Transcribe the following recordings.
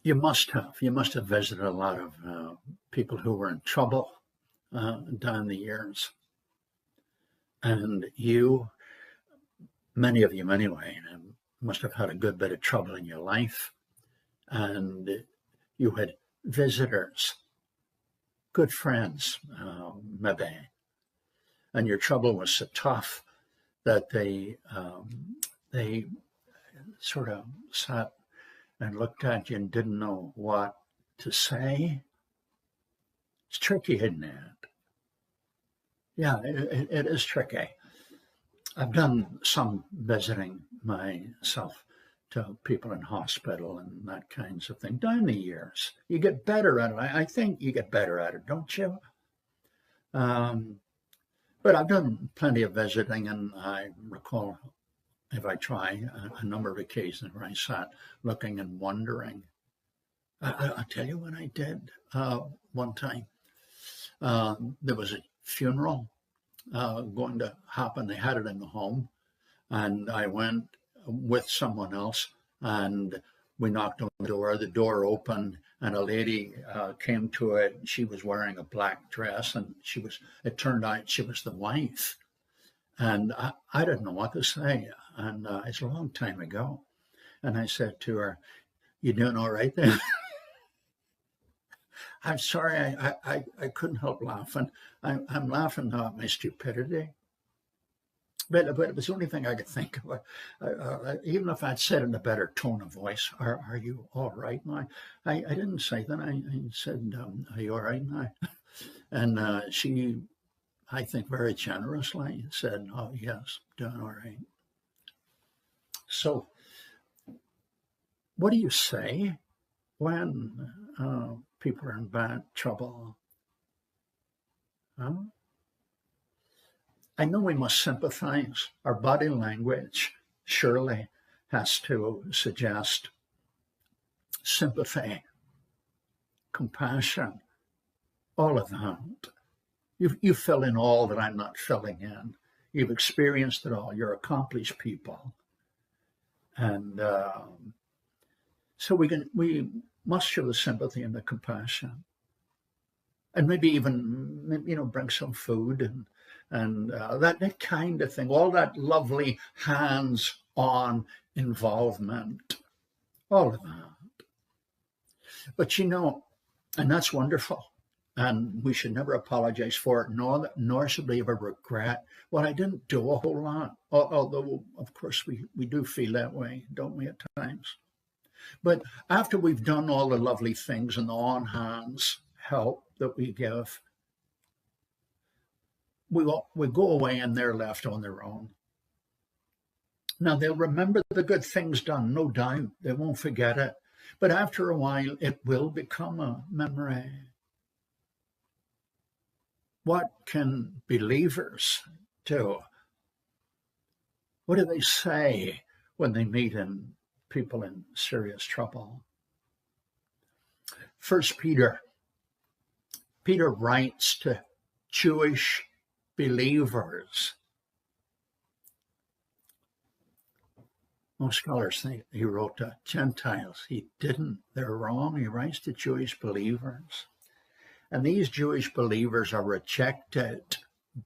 You must have visited a lot of people who were in trouble down the years. And many of you anyway, must have had a good bit of trouble in your life. And you had visitors, good friends, maybe. And your trouble was so tough that they sort of sat and looked at you and didn't know what to say. It's tricky, isn't it? Yeah, it is tricky. I've done some visiting myself to people in hospital and that kinds of thing down the years. You get better at it. I think you get better at it, don't you? But I've done plenty of visiting, and I recall, if I try, a number of occasions where I sat looking and wondering. I'll tell you what I did one time. There was a funeral going to happen. They had it in the home, and I went with someone else, and we knocked on the door. The door opened, and a lady came to it. She was wearing a black dress, and it turned out she was the wife. And I didn't know what to say, and it's a long time ago. And I said to her, "You doing all right there?" I'm sorry, I couldn't help laughing. I'm laughing now at my stupidity. But it was the only thing I could think of. Even if I'd said in a better tone of voice, are you all right now? I didn't say that. I said, are you all right now? And she, I think very generously, said, oh, yes, doing all right. So what do you say when people are in bad trouble? Huh? I know we must sympathize. Our body language surely has to suggest sympathy, compassion, all of that. You fill in all that I'm not filling in. You've experienced it all. You're accomplished people. And so we must show the sympathy and the compassion. And maybe even, bring some food and that kind of thing, all that lovely hands-on involvement, all of that. But and that's wonderful, and we should never apologize for it, nor should we ever regret, well, I didn't do a whole lot, although, of course, we do feel that way, don't we, at times? But after we've done all the lovely things and the on-hands help that we give, we go away and they're left on their own. Now, they'll remember the good things done, no doubt. They won't forget it. But after a while, it will become a memory. What can believers do? What do they say when they meet people in serious trouble? 1 Peter writes to Jewish believers. Most scholars think he wrote to Gentiles. He didn't. They're wrong. He writes to Jewish believers. And these Jewish believers are rejected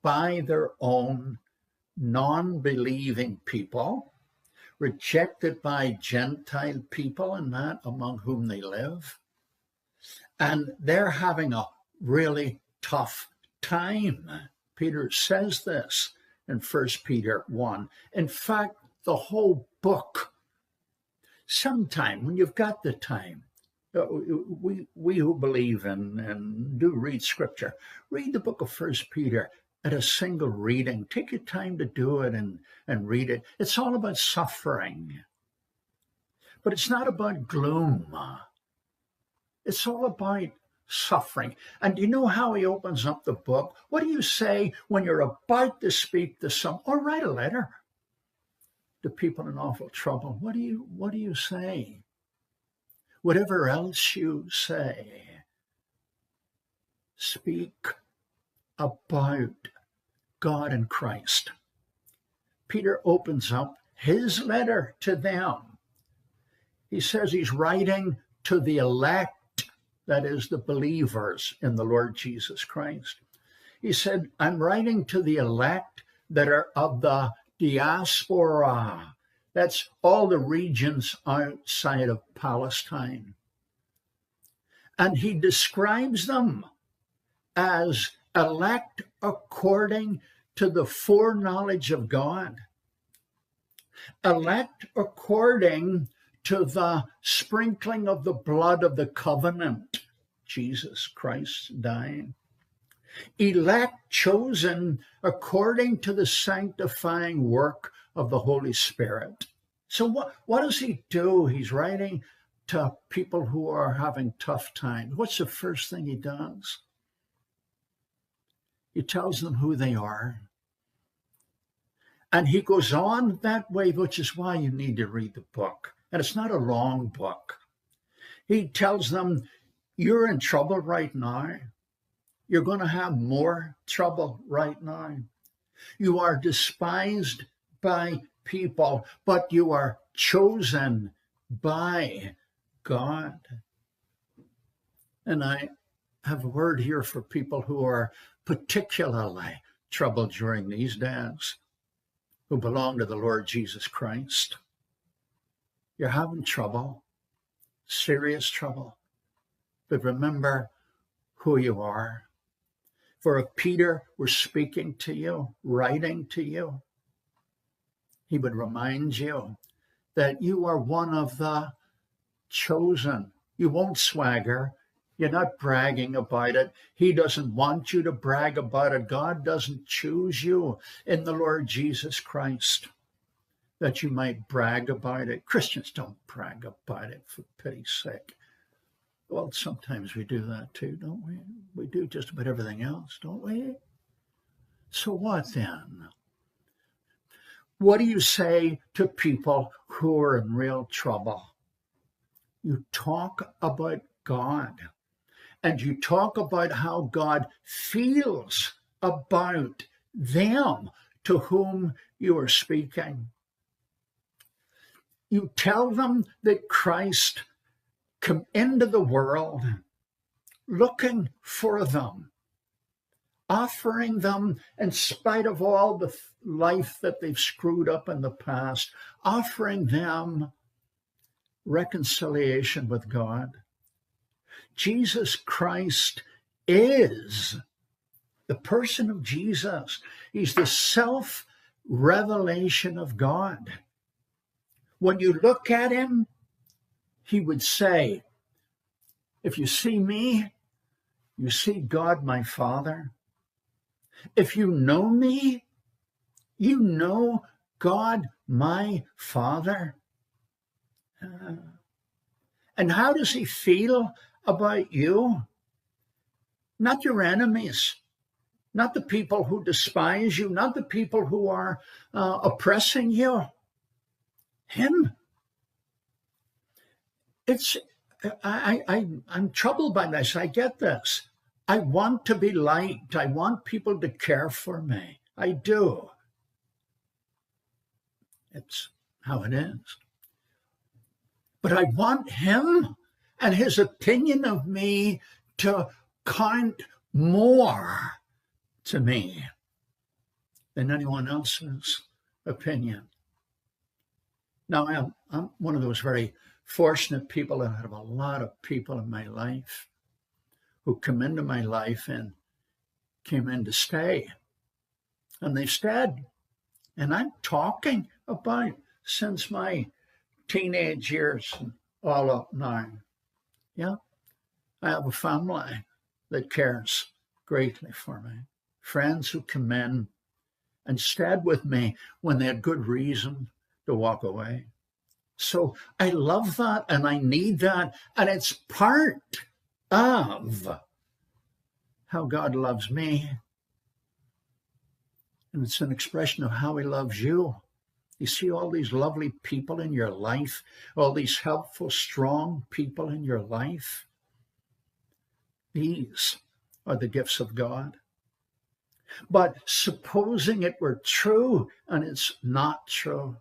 by their own non-believing people, rejected by Gentile people and that among whom they live. And they're having a really tough time. Peter says this in 1 Peter 1. In fact, the whole book, sometime when you've got the time, we who believe and do read Scripture, read the book of 1 Peter at a single reading. Take your time to do it and read it. It's all about suffering. But it's not about gloom. It's all about suffering. And do you know how he opens up the book? What do you say when you're about to speak to someone or write a letter to people in awful trouble? What do you say? Whatever else you say, speak about God and Christ. Peter opens up his letter to them. He says he's writing to the elect, that is, the believers in the Lord Jesus Christ. He said, I'm writing to the elect that are of the diaspora. That's all the regions outside of Palestine. And he describes them as elect according to the foreknowledge of God. Elect according to the sprinkling of the blood of the covenant, Jesus Christ dying. Elect, chosen according to the sanctifying work of the Holy Spirit. So what does he do? He's writing to people who are having tough times. What's the first thing he does? He tells them who they are. And he goes on that way, which is why you need to read the book. And it's not a long book. He tells them, you're in trouble right now. You're going to have more trouble right now. You are despised by people, but you are chosen by God. And I have a word here for people who are particularly troubled during these days, who belong to the Lord Jesus Christ. You're having trouble, serious trouble, but remember who you are. For if Peter were speaking to you, writing to you, he would remind you that you are one of the chosen. You won't swagger. You're not bragging about it. He doesn't want you to brag about it. God doesn't choose you in the Lord Jesus Christ that you might brag about it. Christians don't brag about it, for pity's sake. Well, sometimes we do that too, don't we? We do just about everything else, don't we? So what then? What do you say to people who are in real trouble? You talk about God, and you talk about how God feels about them to whom you are speaking. You tell them that Christ came into the world looking for them, offering them, in spite of all the life that they've screwed up in the past, offering them reconciliation with God. Jesus Christ is the person of Jesus. He's the self-revelation of God. When you look at him, he would say, if you see me, you see God, my Father. If you know me, you know God, my Father. And how does he feel about you? Not your enemies, not the people who despise you, not the people who are oppressing you. Him. I'm troubled by this. I get this. I want to be liked. I want people to care for me. I do. It's how it is. But I want him and his opinion of me to count more to me than anyone else's opinion. Now, I'm one of those very fortunate people that have a lot of people in my life who come into my life and came in to stay. And they've stayed. And I'm talking about since my teenage years and all up now. Yeah, I have a family that cares greatly for me. Friends who come in and stayed with me when they had good reason to walk away. So I love that and I need that. And it's part of how God loves me. And it's an expression of how he loves you. You see all these lovely people in your life, all these helpful, strong people in your life. These are the gifts of God. But supposing it were true, and it's not true,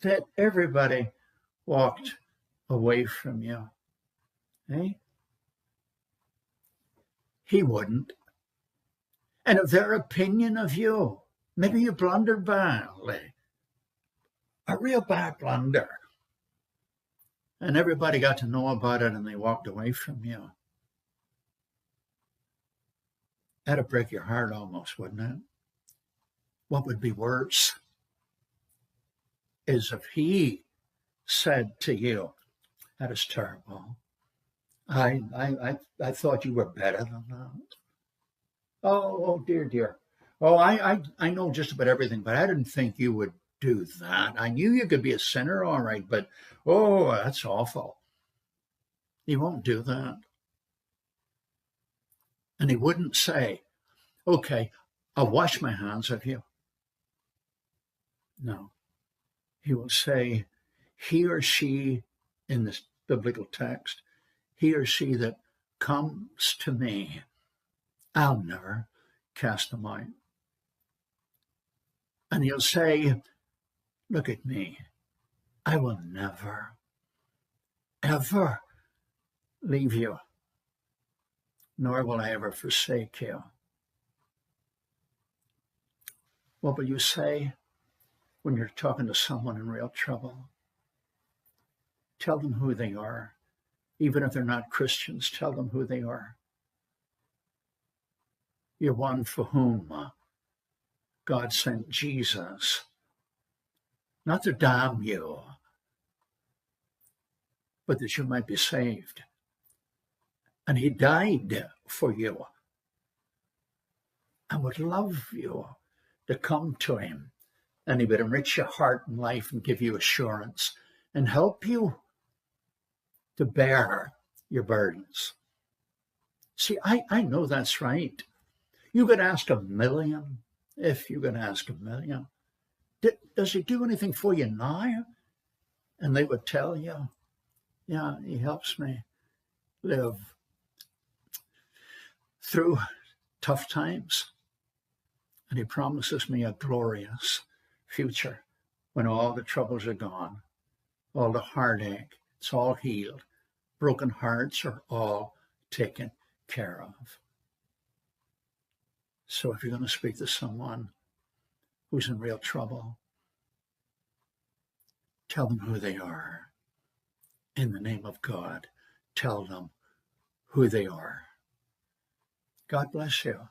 that everybody walked away from you. Eh? He wouldn't. And if their opinion of you, maybe you blundered badly, a real bad blunder, and everybody got to know about it and they walked away from you. That'd break your heart almost, wouldn't it? What would be worse is if he said to you, that is terrible. I thought you were better than that. Oh, dear. Oh, I know just about everything, but I didn't think you would do that. I knew you could be a sinner, all right, but oh, that's awful. He won't do that. And he wouldn't say, okay, I'll wash my hands of you. No. He will say, he or she, in this biblical text, he or she that comes to me, I'll never cast them out. And he'll say, look at me. I will never, ever leave you, nor will I ever forsake you. What will you say when you're talking to someone in real trouble? Tell them who they are. Even if they're not Christians, tell them who they are. You're one for whom God sent Jesus, not to damn you, but that you might be saved. And he died for you and would love you to come to him. And he would enrich your heart and life and give you assurance and help you to bear your burdens. See, I know that's right. You could ask a million, if you could ask a million, does he do anything for you now? And they would tell you, yeah, he helps me live through tough times. And he promises me a glorious future when all the troubles are gone, all the heartache, it's all healed. Broken hearts are all taken care of. So if you're going to speak to someone who's in real trouble, tell them who they are. In the name of God, tell them who they are. God bless you.